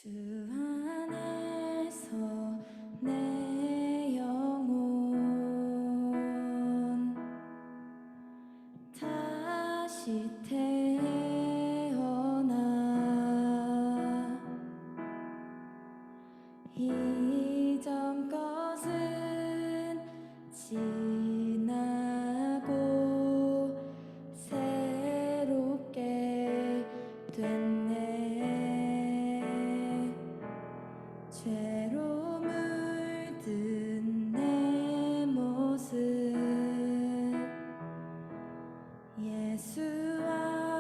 주 안에서 내 영혼 다시 태어나 이전 것은 지나고 새롭게 됐네. 죄로 물든 내 모습 예수와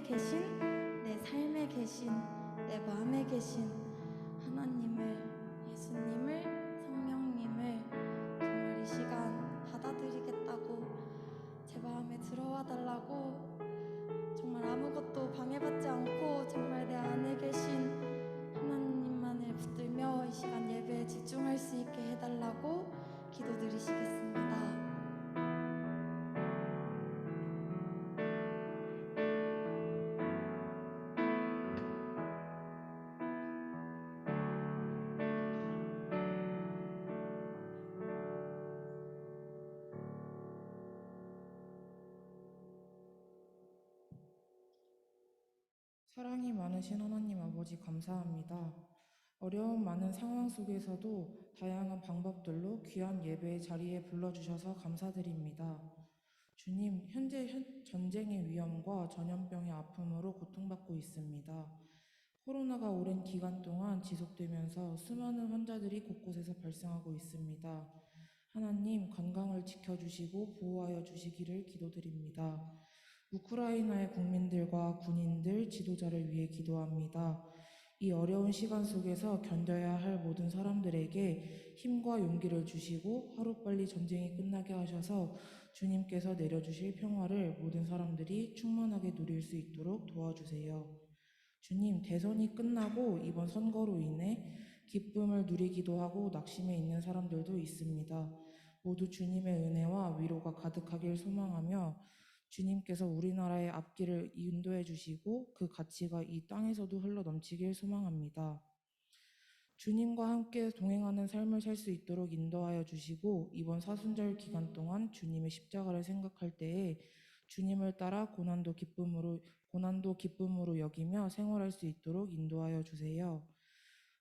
속에 계신, 내 삶에 계신, 내 마음에 계신 하나님을, 예수님을, 성령님을 정말 이 시간 받아들이겠다고, 제 마음에 들어와 달라고, 정말 아무것도 방해받지 않고 정말 내 안에 계신 하나님만을 붙들며 이 시간 예배에 집중할 수 있게 해달라고 기도드리시겠습니다. 사랑이 많으신 하나님 아버지 감사합니다. 어려운 많은 상황 속에서도 다양한 방법들로 귀한 예배의 자리에 불러주셔서 감사드립니다. 주님, 현재 전쟁의 위험과 전염병의 아픔으로 고통받고 있습니다. 코로나가 오랜 기간 동안 지속되면서 수많은 환자들이 곳곳에서 발생하고 있습니다. 하나님, 건강을 지켜주시고 보호하여 주시기를 기도드립니다. 우크라이나의 국민들과 군인들, 지도자를 위해 기도합니다. 이 어려운 시간 속에서 견뎌야 할 모든 사람들에게 힘과 용기를 주시고 하루빨리 전쟁이 끝나게 하셔서 주님께서 내려주실 평화를 모든 사람들이 충만하게 누릴 수 있도록 도와주세요. 주님, 대선이 끝나고 이번 선거로 인해 기쁨을 누리기도 하고 낙심해 있는 사람들도 있습니다. 모두 주님의 은혜와 위로가 가득하길 소망하며 주님께서 우리나라의 앞길을 인도해 주시고 그 가치가 이 땅에서도 흘러 넘치길 소망합니다. 주님과 함께 동행하는 삶을 살 수 있도록 인도하여 주시고 이번 사순절 기간 동안 주님의 십자가를 생각할 때에 주님을 따라 고난도 기쁨으로 여기며 생활할 수 있도록 인도하여 주세요.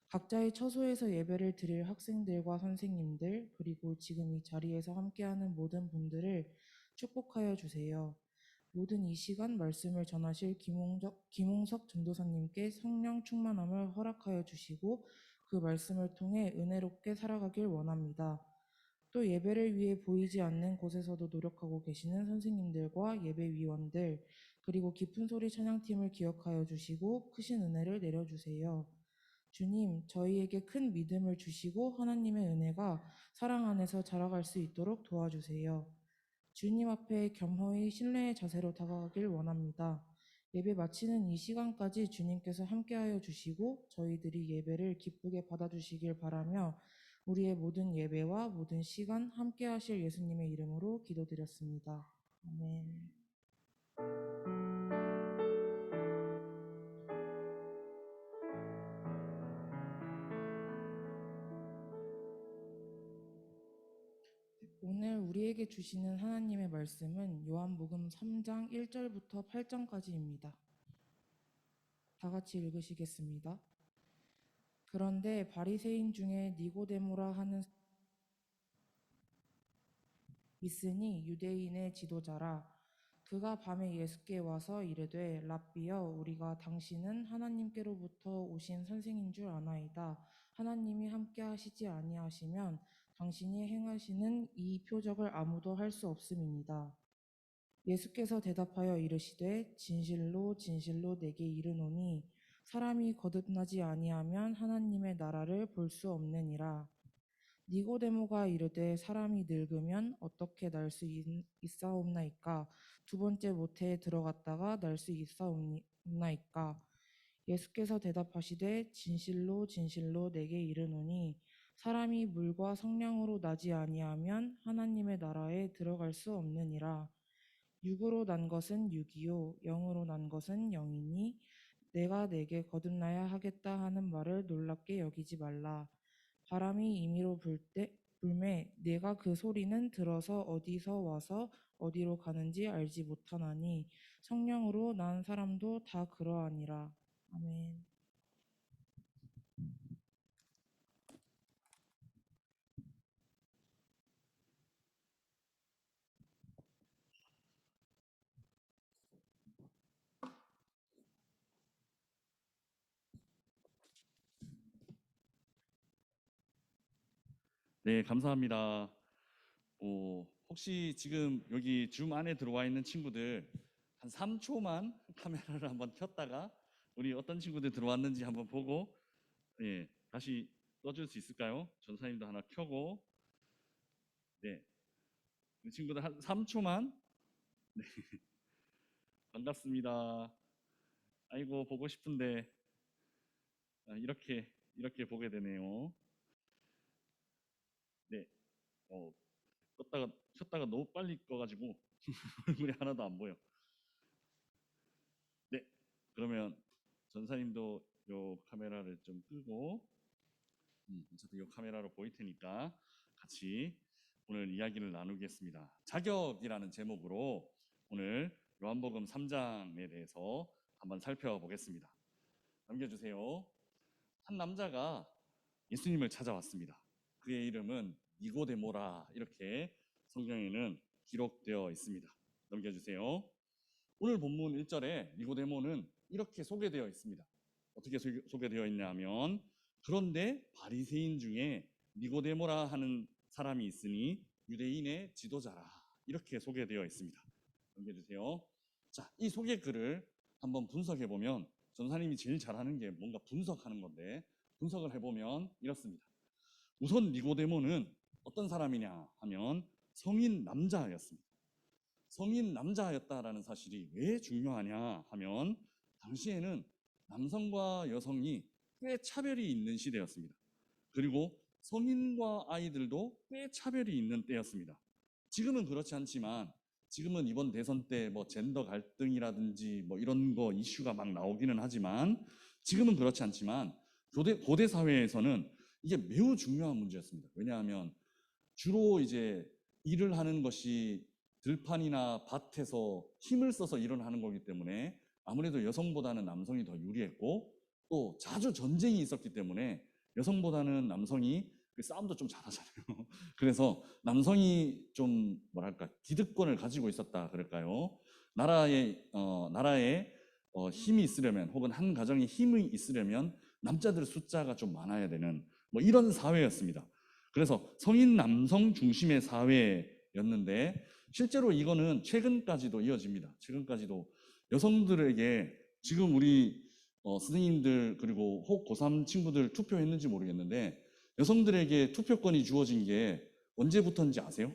각자의 처소에서 예배를 드릴 학생들과 선생님들, 그리고 지금 이 자리에서 함께하는 모든 분들을 축복하여 주세요. 모든 이 시간 말씀을 전하실 김홍석 전도사님께 성령 충만함을 허락하여 주시고 그 말씀을 통해 은혜롭게 살아가길 원합니다. 또 예배를 위해 보이지 않는 곳에서도 노력하고 계시는 선생님들과 예배위원들, 그리고 깊은 소리 찬양팀을 기억하여 주시고 크신 은혜를 내려주세요. 주님, 저희에게 큰 믿음을 주시고 하나님의 은혜가 사랑 안에서 자라갈 수 있도록 도와주세요. 주님 앞에 겸허히 신뢰의 자세로 다가가길 원합니다. 예배 마치는 이 시간까지 주님께서 함께하여 주시고 저희들이 예배를 기쁘게 받아주시길 바라며 우리의 모든 예배와 모든 시간 함께하실 예수님의 이름으로 기도드렸습니다. 아멘. 오늘 우리에게 주시는 하나님의 말씀은 요한복음 3장 1절부터 8절까지입니다. 다 같이 읽으시겠습니다. 그런데 바리새인 중에 니고데모라 하는 있으니 유대인의 지도자라. 그가 밤에 예수께 와서 이르되 랍비여, 우리가 당신은 하나님께로부터 오신 선생인 줄 아나이다. 하나님이 함께 하시지 아니하시면 당신이 행하시는 이 표적을 아무도 할 수 없음이니이다. 예수께서 대답하여 이르시되 진실로 진실로 내게 이르노니 사람이 거듭나지 아니하면 하나님의 나라를 볼 수 없느니라. 니고데모가 이르되 사람이 늙으면 어떻게 날 수 있사옵나이까? 두 번째 모태에 들어갔다가 날 수 있사옵나이까? 예수께서 대답하시되 진실로 진실로 내게 이르노니 사람이 물과 성령으로 나지 아니하면 하나님의 나라에 들어갈 수 없느니라. 육으로 난 것은 육이요 영으로 난 것은 영이니 내가 내게 거듭나야 하겠다 하는 말을 놀랍게 여기지 말라. 바람이 임의로 불매 내가 그 소리는 들어서 어디서 와서 어디로 가는지 알지 못하나니 성령으로 난 사람도 다 그러하니라. 아멘. 네, 감사합니다. 혹시 지금 여기 줌 안에 들어와 있는 친구들 한 3초만 카메라를 한번 켰다가 우리 어떤 친구들 들어왔는지 한번 보고 다시 꺼줄 수 있을까요? 전사님도 하나 켜고 우리 친구들 한 3초만. 반갑습니다. 아이고 보고 싶은데 이렇게 보게 되네요. 켰다가 너무 빨리 꺼가지고 얼굴이 하나도 안 보여. 그러면 전사님도 요 카메라를 좀 끄고 저도 요 카메라로 보일 테니까 같이 오늘 이야기를 나누겠습니다. 자격이라는 제목으로 오늘 요한복음 3장에 대해서 한번 살펴보겠습니다. 넘겨주세요. 한 남자가 예수님을 찾아왔습니다. 그의 이름은 니고데모라 이렇게 성경에는 기록되어 있습니다. 넘겨주세요. 오늘 본문 1절에 니고데모는 이렇게 소개되어 있습니다. 어떻게 소개되어 있냐 하면 그런데 바리새인 중에 니고데모라 하는 사람이 있으니 유대인의 지도자라 이렇게 소개되어 있습니다. 넘겨주세요. 자, 이 소개글을 한번 분석해 보면 전사님이 제일 잘하는 게 뭔가 분석하는 건데 분석을 해보면 이렇습니다. 우선 니고데모는 어떤 사람이냐 하면 성인 남자였습니다. 성인 남자였다라는 사실이 왜 중요하냐 하면 당시에는 남성과 여성이 꽤 차별이 있는 시대였습니다. 그리고 성인과 아이들도 꽤 차별이 있는 때였습니다. 지금은 그렇지 않지만 지금은 이번 대선 때 뭐 젠더 갈등이라든지 뭐 이런 거 이슈가 막 나오기는 하지만 지금은 그렇지 않지만 고대 사회에서는 이게 매우 중요한 문제였습니다. 왜냐하면 주로 이제 일을 하는 것이 들판이나 밭에서 힘을 써서 일을 하는 거기 때문에 아무래도 여성보다는 남성이 더 유리했고 또 자주 전쟁이 있었기 때문에 여성보다는 남성이 싸움도 좀 잘하잖아요. 그래서 남성이 좀 뭐랄까 기득권을 가지고 있었다 그럴까요? 나라에 힘이 있으려면 혹은 한 가정에 힘이 있으려면 남자들 숫자가 좀 많아야 되는 뭐 이런 사회였습니다. 그래서 성인 남성 중심의 사회였는데 실제로 이거는 최근까지도 이어집니다. 최근까지도 여성들에게 지금 우리 선생님들 그리고 혹 고3 친구들 투표했는지 모르겠는데 여성들에게 투표권이 주어진 게 언제부터인지 아세요?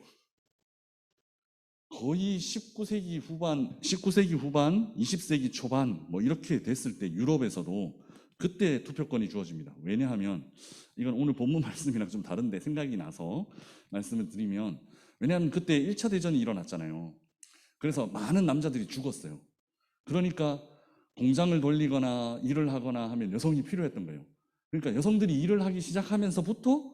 거의 19세기 후반, 20세기 초반 뭐 이렇게 됐을 때 유럽에서도 그때 투표권이 주어집니다. 왜냐하면 이건 오늘 본문 말씀이랑 좀 다른데 생각이 나서 말씀을 드리면 왜냐하면 그때 1차 대전이 일어났잖아요. 그래서 많은 남자들이 죽었어요. 그러니까 공장을 돌리거나 일을 하거나 하면 여성이 필요했던 거예요. 그러니까 여성들이 일을 하기 시작하면서부터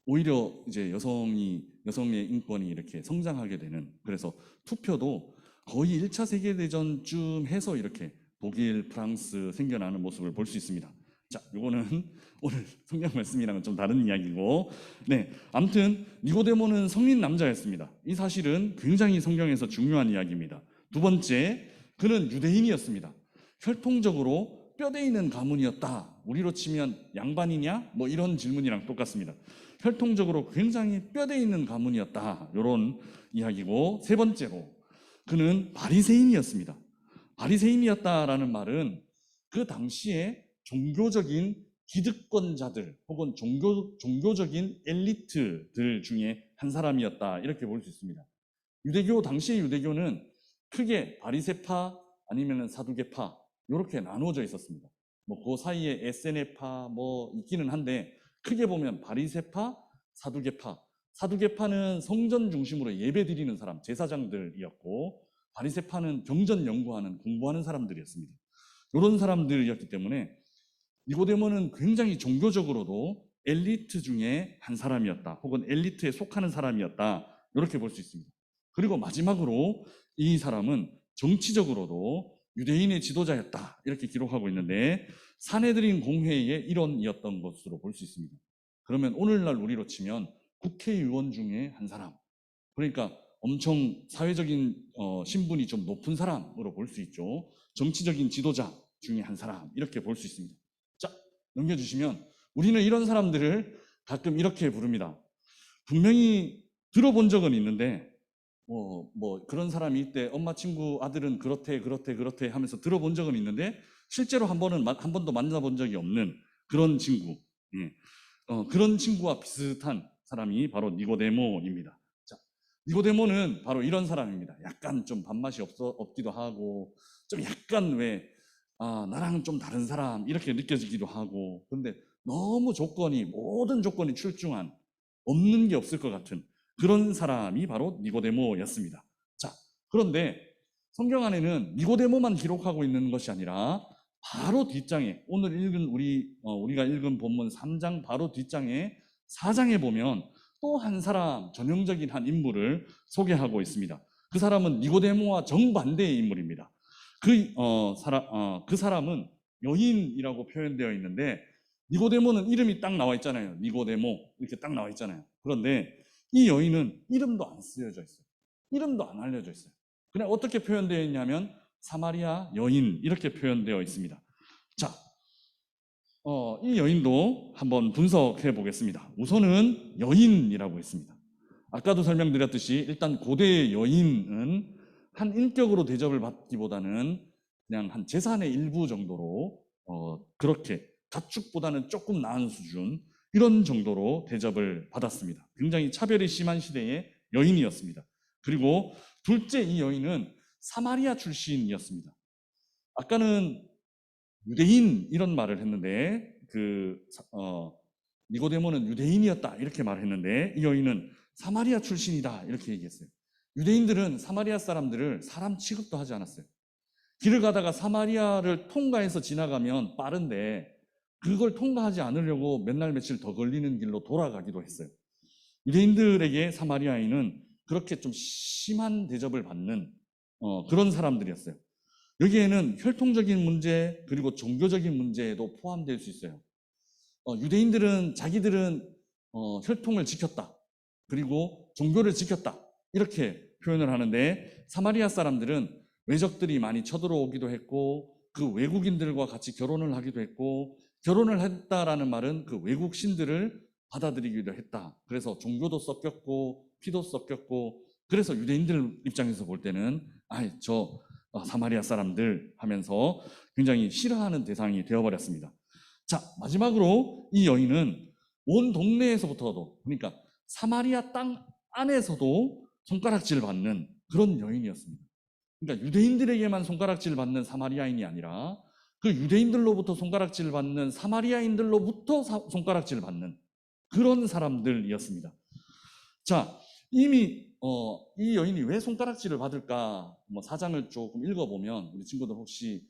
오히려 이제 여성의 인권이 이렇게 성장하게 되는 그래서 투표도 거의 1차 세계대전쯤 해서 이렇게 독일, 프랑스 생겨나는 모습을 볼 수 있습니다. 자, 요거는 오늘 성경 말씀이랑은 좀 다른 이야기고 아무튼 니고데모는 성인 남자였습니다. 이 사실은 굉장히 성경에서 중요한 이야기입니다. 두 번째, 그는 유대인이었습니다. 혈통적으로 뼈대 있는 가문이었다. 우리로 치면 양반이냐? 뭐 이런 질문이랑 똑같습니다. 혈통적으로 굉장히 뼈대 있는 가문이었다. 이런 이야기고 세 번째로 그는 바리새인이었습니다. 바리새인이었다라는 말은 그 당시에 종교적인 기득권자들 혹은 종교적인 엘리트들 중에 한 사람이었다. 이렇게 볼 수 있습니다. 당시의 유대교는 크게 바리새파 아니면 사두개파 이렇게 나누어져 있었습니다. 뭐 그 사이에 에세네파 뭐 있기는 한데 크게 보면 바리새파, 사두개파는 성전 중심으로 예배 드리는 사람, 제사장들이었고 바리새파는 경전 연구하는 공부하는 사람들이었습니다. 이런 사람들이었기 때문에 니고데모는 굉장히 종교적으로도 엘리트 중에 한 사람이었다. 혹은 엘리트에 속하는 사람이었다. 이렇게 볼 수 있습니다. 그리고 마지막으로 이 사람은 정치적으로도 유대인의 지도자였다. 이렇게 기록하고 있는데 산헤드린 공회의 일원이었던 것으로 볼 수 있습니다. 그러면 오늘날 우리로 치면 국회의원 중에 한 사람. 그러니까 엄청 사회적인 신분이 좀 높은 사람으로 볼 수 있죠. 정치적인 지도자 중에 한 사람 이렇게 볼 수 있습니다. 자, 넘겨주시면 우리는 이런 사람들을 가끔 이렇게 부릅니다. 분명히 들어본 적은 있는데 뭐 그런 사람이 있대. 엄마 친구 아들은 그렇대 하면서 들어본 적은 있는데 실제로 한 번도 만나본 적이 없는 그런 친구. 예. 그런 친구와 비슷한 사람이 바로 니고데모입니다. 자, 니고데모는 바로 이런 사람입니다. 약간 좀 밥맛이 없기도 하고, 좀 약간 나랑은 좀 다른 사람, 이렇게 느껴지기도 하고, 근데 너무 모든 조건이 출중한, 없는 게 없을 것 같은 그런 사람이 바로 니고데모였습니다. 자, 그런데 성경 안에는 니고데모만 기록하고 있는 것이 아니라 바로 뒷장에 오늘 우리가 읽은 본문 3장 바로 뒷장에 4장에 보면 또 한 사람, 전형적인 한 인물을 소개하고 있습니다. 그 사람은 니고데모와 정반대의 인물입니다. 그 사람은 여인이라고 표현되어 있는데 니고데모는 이름이 딱 나와 있잖아요. 니고데모 이렇게 딱 나와 있잖아요. 그런데 이 여인은 이름도 안 쓰여져 있어요. 이름도 안 알려져 있어요. 그냥 어떻게 표현되어 있냐면 사마리아 여인 이렇게 표현되어 있습니다. 자, 이 여인도 한번 분석해 보겠습니다. 우선은 여인이라고 했습니다. 아까도 설명드렸듯이 일단 고대의 여인은 한 인격으로 대접을 받기보다는 그냥 한 재산의 일부 정도로 그렇게 가축보다는 조금 나은 수준 이런 정도로 대접을 받았습니다. 굉장히 차별이 심한 시대의 여인이었습니다. 그리고 둘째 이 여인은 사마리아 출신이었습니다. 아까는 유대인 이런 말을 했는데 니고데모는 유대인이었다 이렇게 말했는데 이 여인은 사마리아 출신이다 이렇게 얘기했어요. 유대인들은 사마리아 사람들을 사람 취급도 하지 않았어요. 길을 가다가 사마리아를 통과해서 지나가면 빠른데 그걸 통과하지 않으려고 몇 날 며칠 더 걸리는 길로 돌아가기도 했어요. 유대인들에게 사마리아인은 그렇게 좀 심한 대접을 받는 그런 사람들이었어요. 여기에는 혈통적인 문제 그리고 종교적인 문제도 포함될 수 있어요. 유대인들은 자기들은 혈통을 지켰다. 그리고 종교를 지켰다. 이렇게 표현을 하는데 사마리아 사람들은 외적들이 많이 쳐들어오기도 했고 그 외국인들과 같이 결혼을 하기도 했고 결혼을 했다라는 말은 그 외국 신들을 받아들이기도 했다. 그래서 종교도 섞였고 피도 섞였고 그래서 유대인들 입장에서 볼 때는 사마리아 사람들 하면서 굉장히 싫어하는 대상이 되어버렸습니다. 자, 마지막으로 이 여인은 온 동네에서부터도 그러니까 사마리아 땅 안에서도 손가락질 받는 그런 여인이었습니다. 그러니까 유대인들에게만 손가락질 받는 사마리아인이 아니라 그 유대인들로부터 손가락질 받는 사마리아인들로부터 손가락질 받는 그런 사람들이었습니다. 자, 이미 이 여인이 왜 손가락질을 받을까? 사장을 조금 읽어보면 우리 친구들 혹시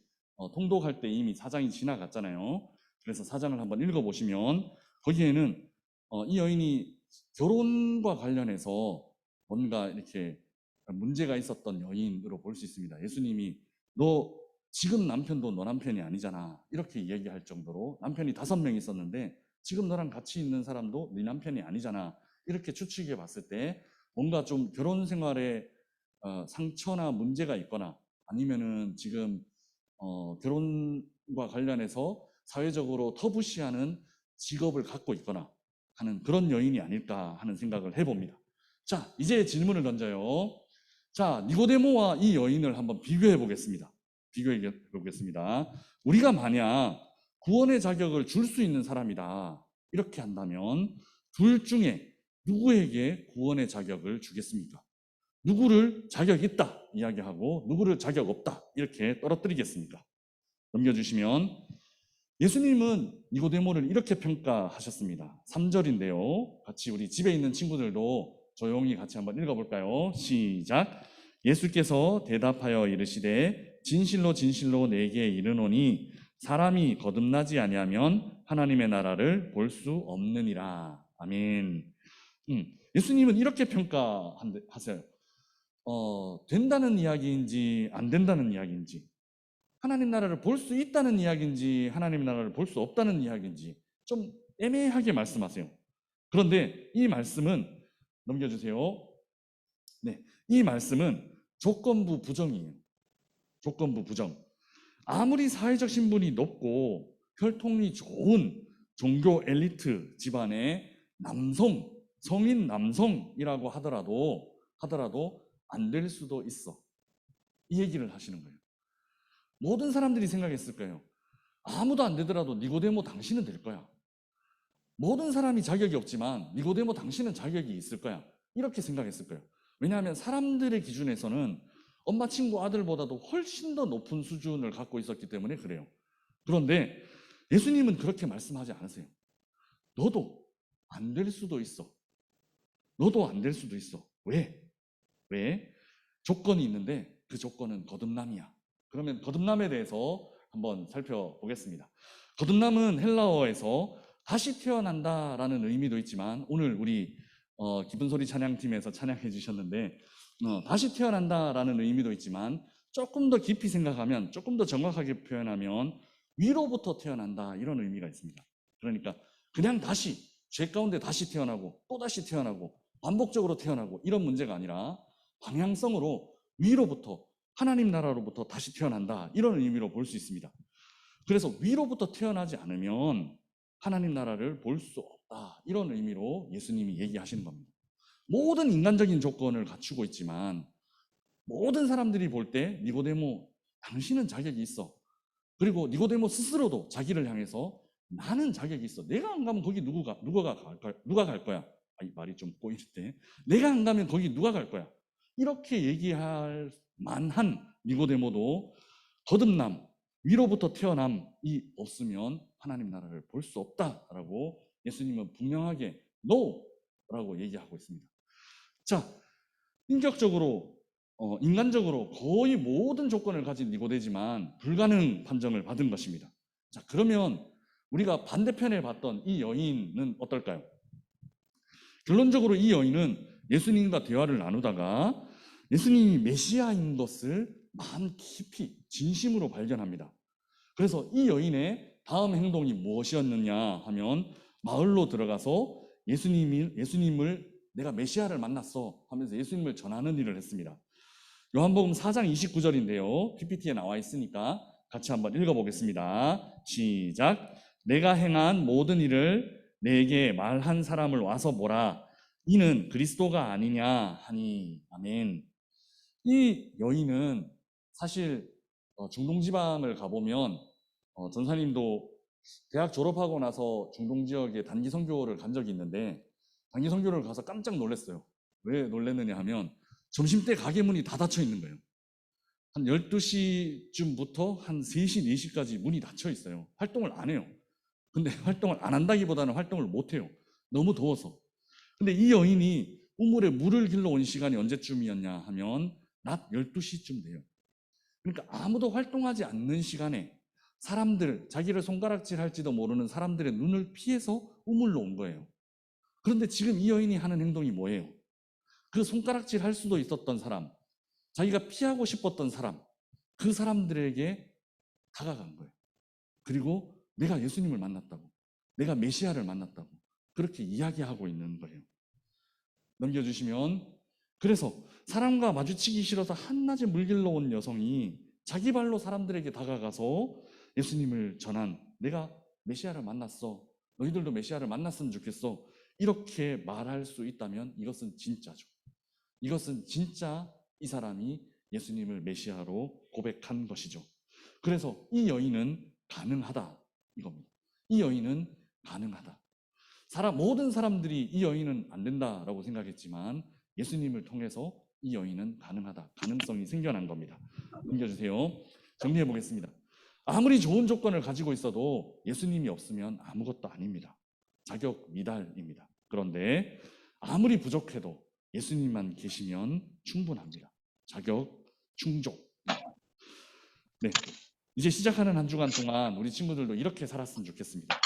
통독할 때 이미 사장이 지나갔잖아요. 그래서 사장을 한번 읽어보시면 거기에는 이 여인이 결혼과 관련해서 뭔가 이렇게 문제가 있었던 여인으로 볼 수 있습니다. 예수님이 너 지금 남편도 너 남편이 아니잖아 이렇게 얘기할 정도로 남편이 5명 있었는데 지금 너랑 같이 있는 사람도 네 남편이 아니잖아 이렇게 추측해 봤을 때 뭔가 좀 결혼 생활에 상처나 문제가 있거나 아니면은 지금 결혼과 관련해서 사회적으로 터부시하는 직업을 갖고 있거나 하는 그런 여인이 아닐까 하는 생각을 해봅니다. 자, 이제 질문을 던져요. 자, 니고데모와 이 여인을 한번 비교해 보겠습니다. 우리가 만약 구원의 자격을 줄 수 있는 사람이다 이렇게 한다면 둘 중에 누구에게 구원의 자격을 주겠습니까? 누구를 자격 있다 이야기하고 누구를 자격 없다 이렇게 떨어뜨리겠습니까? 넘겨주시면 예수님은 니고데모를 이렇게 평가하셨습니다. 3절인데요. 같이 우리 집에 있는 친구들도 조용히 같이 한번 읽어볼까요? 시작. 예수께서 대답하여 이르시되 진실로 진실로 내게 이르노니 사람이 거듭나지 아니하면 하나님의 나라를 볼 수 없느니라. 아멘. 예수님은 이렇게 평가하세요. 된다는 이야기인지 안 된다는 이야기인지 하나님 나라를 볼 수 있다는 이야기인지 하나님 나라를 볼 수 없다는 이야기인지 좀 애매하게 말씀하세요. 그런데 이 말씀은 넘겨주세요. 네, 이 말씀은 조건부 부정이에요. 조건부 부정. 아무리 사회적 신분이 높고 혈통이 좋은 종교 엘리트 집안의 성인 남성이라고 하더라도 안 될 수도 있어. 이 얘기를 하시는 거예요. 모든 사람들이 생각했을 거예요. 아무도 안 되더라도 니고데모 당신은 될 거야. 모든 사람이 자격이 없지만 니고데모 당신은 자격이 있을 거야. 이렇게 생각했을 거예요. 왜냐하면 사람들의 기준에서는 엄마 친구 아들보다도 훨씬 더 높은 수준을 갖고 있었기 때문에 그래요. 그런데 예수님은 그렇게 말씀하지 않으세요. 너도 안 될 수도 있어. 너도 안 될 수도 있어. 왜? 왜? 조건이 있는데 그 조건은 거듭남이야. 그러면 거듭남에 대해서 한번 살펴보겠습니다. 거듭남은 헬라어에서 다시 태어난다라는 의미도 있지만 오늘 우리 기쁜소리 찬양팀에서 찬양해 주셨는데 다시 태어난다라는 의미도 있지만 조금 더 깊이 생각하면 조금 더 정확하게 표현하면 위로부터 태어난다 이런 의미가 있습니다. 그러니까 그냥 다시 죄 가운데 다시 태어나고 또 다시 태어나고 반복적으로 태어나고 이런 문제가 아니라 방향성으로 위로부터 하나님 나라로부터 다시 태어난다 이런 의미로 볼 수 있습니다. 그래서 위로부터 태어나지 않으면 하나님 나라를 볼 수 없다 이런 의미로 예수님이 얘기하시는 겁니다. 모든 인간적인 조건을 갖추고 있지만 모든 사람들이 볼 때 니고데모 당신은 자격이 있어. 그리고 니고데모 스스로도 자기를 향해서 나는 자격이 있어. 내가 안 가면 거기 누가 갈 거야? 아니, 말이 좀 꼬이는데 내가 안 가면 거기 누가 갈 거야? 이렇게 얘기할 만한 니고데모도 거듭남, 위로부터 태어남이 없으면 하나님 나라를 볼 수 없다라고 예수님은 분명하게 NO라고 얘기하고 있습니다. 자, 인격적으로 인간적으로 거의 모든 조건을 가진 니고데지만 불가능 판정을 받은 것입니다. 자, 그러면 우리가 반대편에 봤던 이 여인은 어떨까요? 결론적으로 이 여인은 예수님과 대화를 나누다가 예수님이 메시아인 것을 마음 깊이 진심으로 발견합니다. 그래서 이 여인의 다음 행동이 무엇이었느냐 하면 마을로 들어가서 예수님을 내가 메시아를 만났어 하면서 예수님을 전하는 일을 했습니다. 요한복음 4장 29절인데요. PPT에 나와 있으니까 같이 한번 읽어보겠습니다. 시작. 내가 행한 모든 일을 내게 말한 사람을 와서 보라. 이는 그리스도가 아니냐 하니. 아멘. 이 여인은 사실 중동지방을 가보면 전사님도 대학 졸업하고 나서 중동 지역에 단기 선교를 간 적이 있는데 단기 선교를 가서 깜짝 놀랐어요. 왜 놀랐느냐 하면 점심때 가게 문이 다 닫혀 있는 거예요. 한 12시쯤부터 한 3시, 4시까지 문이 닫혀 있어요. 활동을 안 해요. 근데 활동을 안 한다기보다는 활동을 못 해요. 너무 더워서. 근데 이 여인이 우물에 물을 길러 온 시간이 언제쯤이었냐 하면 낮 12시쯤 돼요. 그러니까 아무도 활동하지 않는 시간에 사람들, 자기를 손가락질 할지도 모르는 사람들의 눈을 피해서 우물로 온 거예요. 그런데 지금 이 여인이 하는 행동이 뭐예요? 그 손가락질 할 수도 있었던 사람, 자기가 피하고 싶었던 사람, 그 사람들에게 다가간 거예요. 그리고 내가 예수님을 만났다고, 내가 메시아를 만났다고 그렇게 이야기하고 있는 거예요. 넘겨주시면, 그래서 사람과 마주치기 싫어서 한낮에 물 길러 온 여성이 자기 발로 사람들에게 다가가서 예수님을 전한, 내가 메시아를 만났어, 너희들도 메시아를 만났으면 좋겠어, 이렇게 말할 수 있다면 이것은 진짜죠. 이것은 진짜 이 사람이 예수님을 메시아로 고백한 것이죠. 그래서 이 여인은 가능하다 이겁니다. 이 여인은 가능하다. 모든 사람들이 이 여인은 안 된다라고 생각했지만 예수님을 통해서 이 여인은 가능하다. 가능성이 생겨난 겁니다. 넘겨주세요. 정리해 보겠습니다. 아무리 좋은 조건을 가지고 있어도 예수님이 없으면 아무것도 아닙니다. 자격 미달입니다. 그런데 아무리 부족해도 예수님만 계시면 충분합니다. 자격 충족. 네, 이제 시작하는 한 주간 동안 우리 친구들도 이렇게 살았으면 좋겠습니다.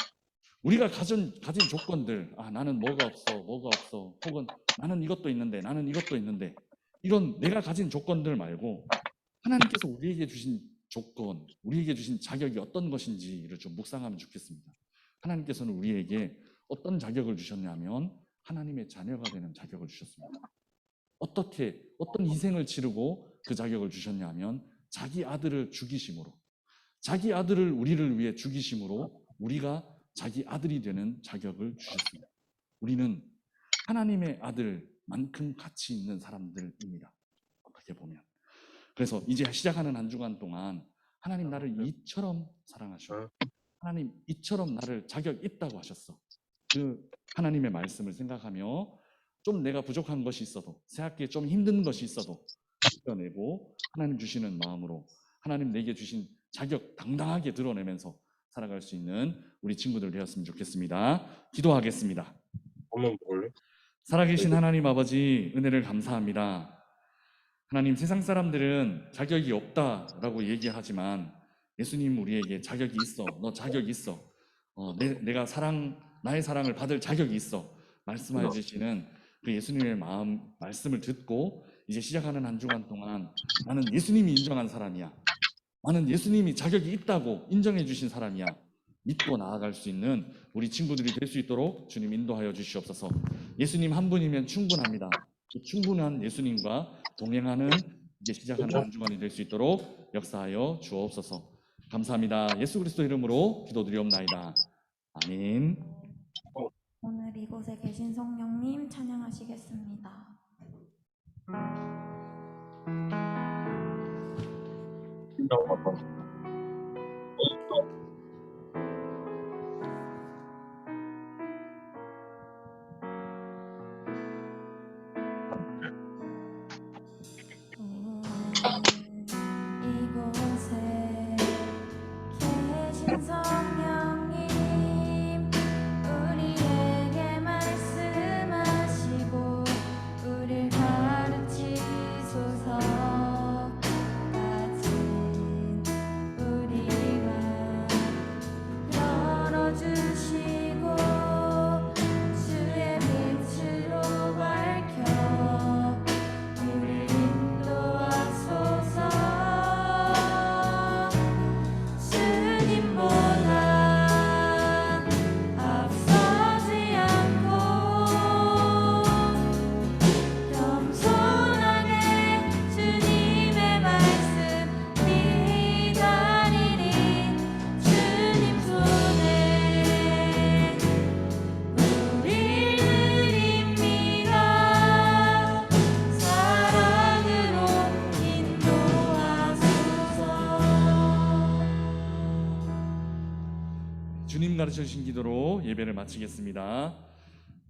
우리가 가진 조건들, 나는 뭐가 없어, 혹은 나는 이것도 있는데, 이런 내가 가진 조건들 말고 하나님께서 우리에게 주신 조건, 우리에게 주신 자격이 어떤 것인지를 좀 묵상하면 좋겠습니다. 하나님께서는 우리에게 어떤 자격을 주셨냐면 하나님의 자녀가 되는 자격을 주셨습니다. 어떤 희생을 치르고 그 자격을 주셨냐면 자기 아들을 죽이심으로, 자기 아들을 우리를 위해 죽이심으로 우리가 자기 아들이 되는 자격을 주셨습니다. 우리는 하나님의 아들만큼 가치 있는 사람들입니다. 어떻게 보면. 그래서 이제 시작하는 한 주간 동안 하나님 나를 이처럼 사랑하셔. 하나님 이처럼 나를 자격 있다고 하셨어. 그 하나님의 말씀을 생각하며 좀 내가 부족한 것이 있어도 생각하기에 좀 힘든 것이 있어도 드러내고 하나님 주시는 마음으로 하나님 내게 주신 자격 당당하게 드러내면서 살아갈 수 있는 우리 친구들 되었으면 좋겠습니다. 기도하겠습니다. 살아계신 하나님 아버지, 은혜를 감사합니다. 하나님, 세상 사람들은 자격이 없다라고 얘기하지만 예수님 우리에게 자격이 있어. 너 자격이 있어. 내가 나의 사랑을 받을 자격이 있어. 말씀해 주시는 그 예수님의 말씀을 듣고 이제 시작하는 한 주간 동안 나는 예수님이 인정한 사람이야. 나는 예수님이 자격이 있다고 인정해 주신 사람이야. 믿고 나아갈 수 있는 우리 친구들이 될 수 있도록 주님 인도하여 주시옵소서. 예수님 한 분이면 충분합니다. 그 충분한 예수님과 동행하는 이제 시작하는 한 주간이 될 수 있도록 역사하여 주옵소서. 감사합니다. 예수 그리스도 이름으로 기도드리옵나이다. 아멘. 오늘 이곳에 계신 성령님 찬양하시겠습니다. 이곳에 계신 성령님 우리에게 말씀하시고 우릴 가르치소서. 가진 우리가 열어주시고 주의 빛으로 밝혀 우릴 인도하소서. 주님보다 앞서지 않고 겸손하게 주님의 말씀 기다리니 주님 손에 우릴 드립니다. 사랑으로 인도하소서. 주님 가르쳐 주신 기도로 예배를 마치겠습니다.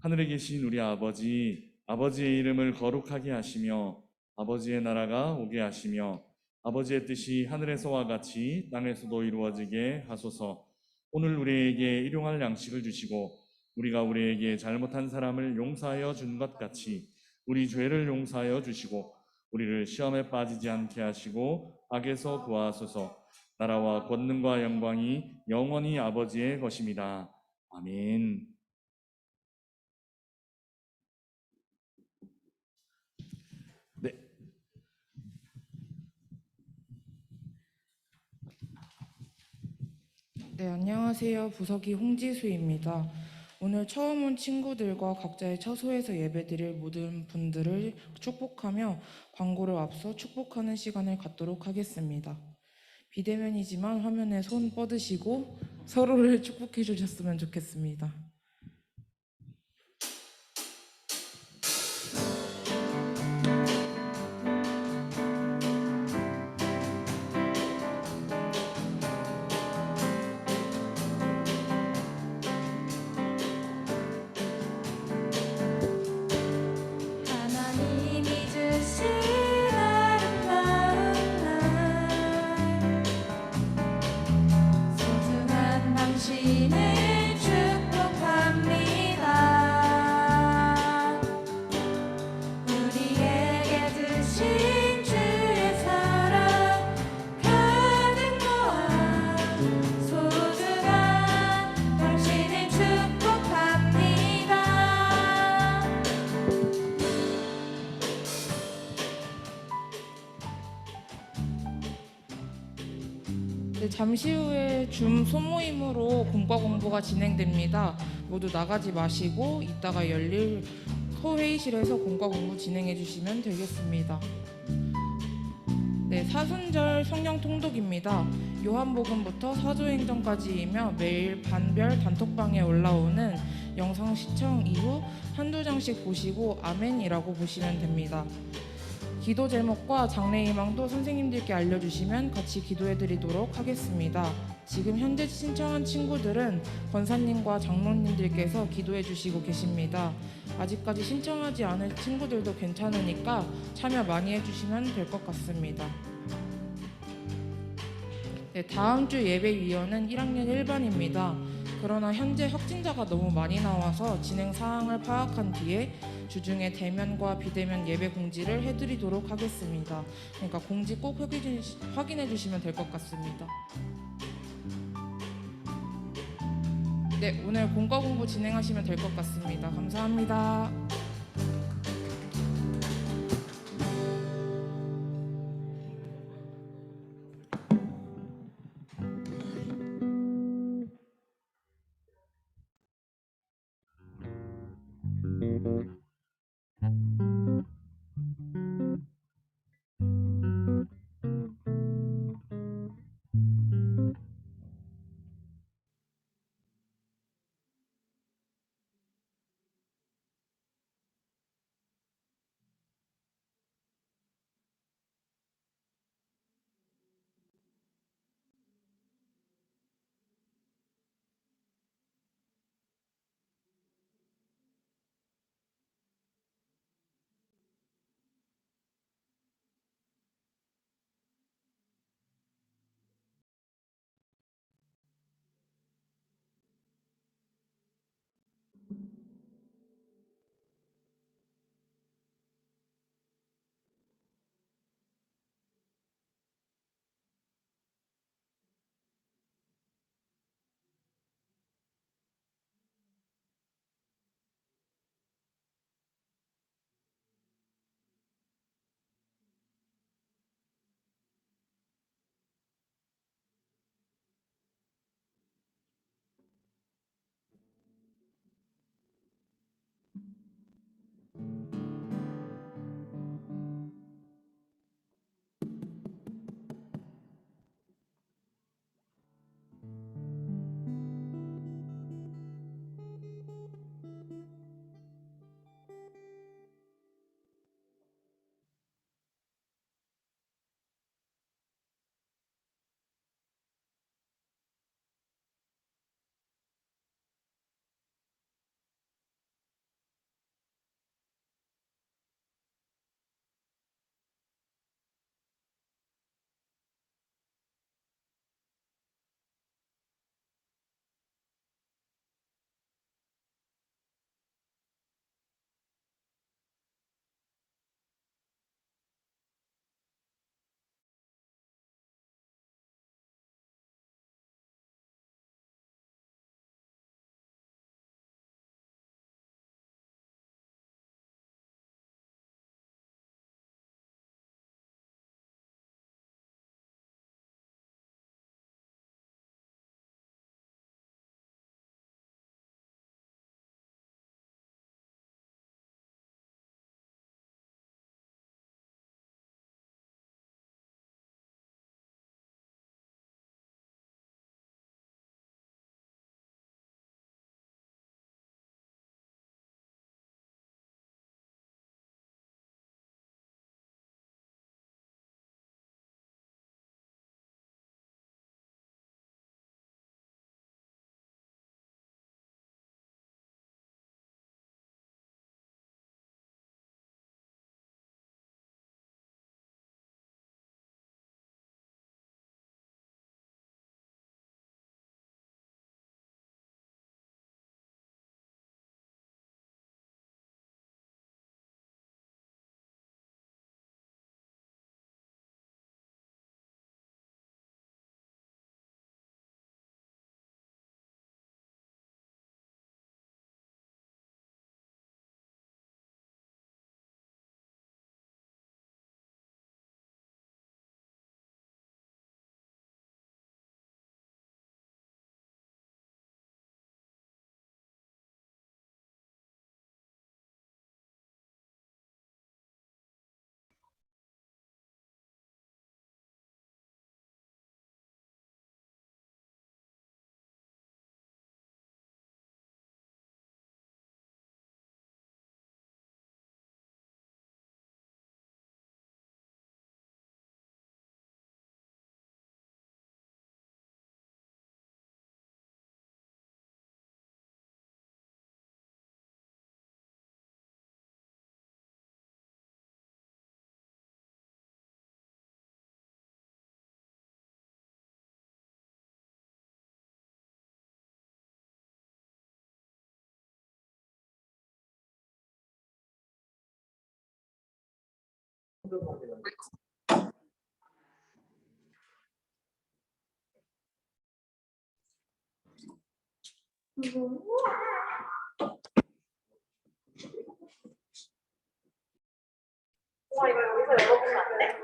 하늘에 계신 우리 아버지, 아버지의 이름을 거룩하게 하시며 아버지의 나라가 오게 하시며 아버지의 뜻이 하늘에서와 같이 땅에서도 이루어지게 하소서. 오늘 우리에게 일용할 양식을 주시고 우리가 우리에게 잘못한 사람을 용서하여 준 것 같이 우리 죄를 용서하여 주시고 우리를 시험에 빠지지 않게 하시고 악에서 구하소서. 나라와 권능과 영광이 영원히 아버지의 것입니다. 아멘. 네. 네, 안녕하세요. 부석이 홍지수입니다. 오늘 처음 온 친구들과 각자의 처소에서 예배드릴 모든 분들을 축복하며 광고를 앞서 축복하는 시간을 갖도록 하겠습니다. 비대면이지만 화면에 손 뻗으시고 서로를 축복해 주셨으면 좋겠습니다. 하나님이 주신 아름다운 날 소중한 당신을 축복합니다. 우리에게 주신 주의 사랑 가득 모아 소중한 당신을 축복합니다. 네, 잠시 후에 줌 소모임으로 공과 공부가 진행됩니다. 모두 나가지 마시고 이따가 열릴 소회의실에서 공과 공부 진행해 주시면 되겠습니다. 네, 사순절 성령 통독입니다. 요한복음부터 사도행전까지이며 매일 반별 단톡방에 올라오는 영상 시청 이후 한두 장씩 보시고 아멘이라고 보시면 됩니다. 기도 제목과 장래 희망도 선생님들께 알려주시면 같이 기도해드리도록 하겠습니다. 지금 현재 신청한 친구들은 권사님과 장로님들께서 기도해 주시고 계십니다. 아직까지 신청하지 않은 친구들도 괜찮으니까 참여 많이 해주시면 될 것 같습니다. 네, 다음 주 예배 위원은 1학년 1반입니다. 그러나 현재 확진자가 너무 많이 나와서 진행 사항을 파악한 뒤에 주중에 대면과 비대면 예배 공지를 해드리도록 하겠습니다. 그러니까 공지 꼭 확인해 주시면 될 것 같습니다. 네, 오늘 공과 공부 진행하시면 될 것 같습니다. 감사합니다.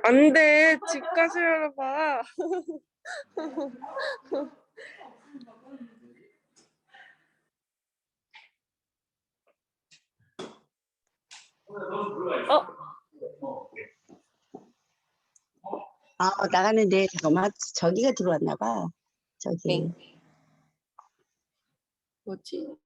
안 돼. 집까지 열어봐. 나가는데 잠깐만 저기가 들어왔나 봐. 저기. 네. 뭐지?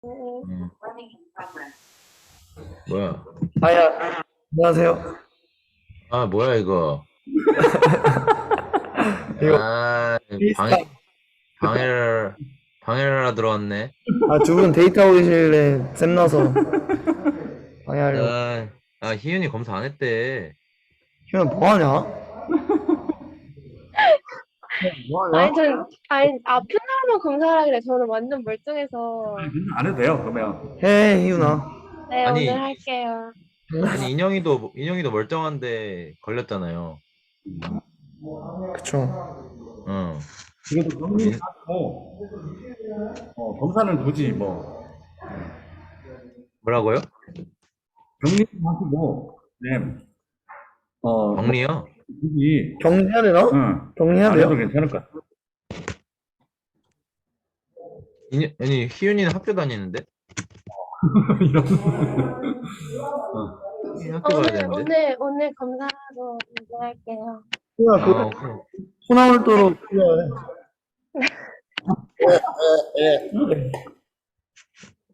음. 뭐야? 아야, 안녕하세요. 아, 뭐야, 이거? 이거 아, 크리스탈. 방해를, 방해를 하러 들어왔네. 두 분 데이트하고 계실래 쌤나서 방해하려고. 희윤이 검사 안 했대. 희연 뭐하냐? 뭐하냐? 편하면 검사하라 그래. 저는 완전 멀쩡해서. 안 해도 돼요. 그러면 해, 희윤아. 네, 아니. 오늘 할게요. 아니, 인형이도 멀쩡한데 걸렸잖아요. 그쵸. 응. 이것도 검사는 하고 검사는 굳이 뭐 뭐라고요? 격리 좀 하시고 네. 격리요? 굳이 격리해야 되나? 응. 격리해야 안 해도 돼요? 괜찮을 것 같아. 아니, 희윤이는 학교 다니는데? 희윤이 학교 가야 되는데? 오늘 검사하고 이제 할게요. 희연아, 아, 그 오케이. 소나울도로 필요해.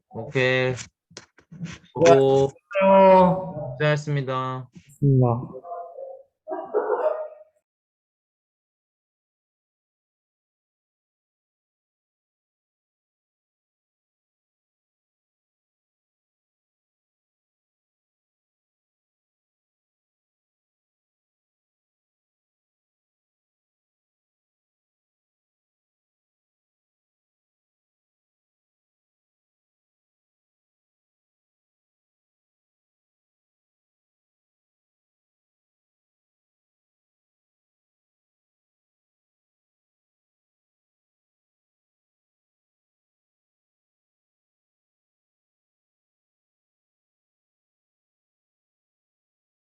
오케이. 수고. 안녕. 고생하셨습니다. 고맙습니다.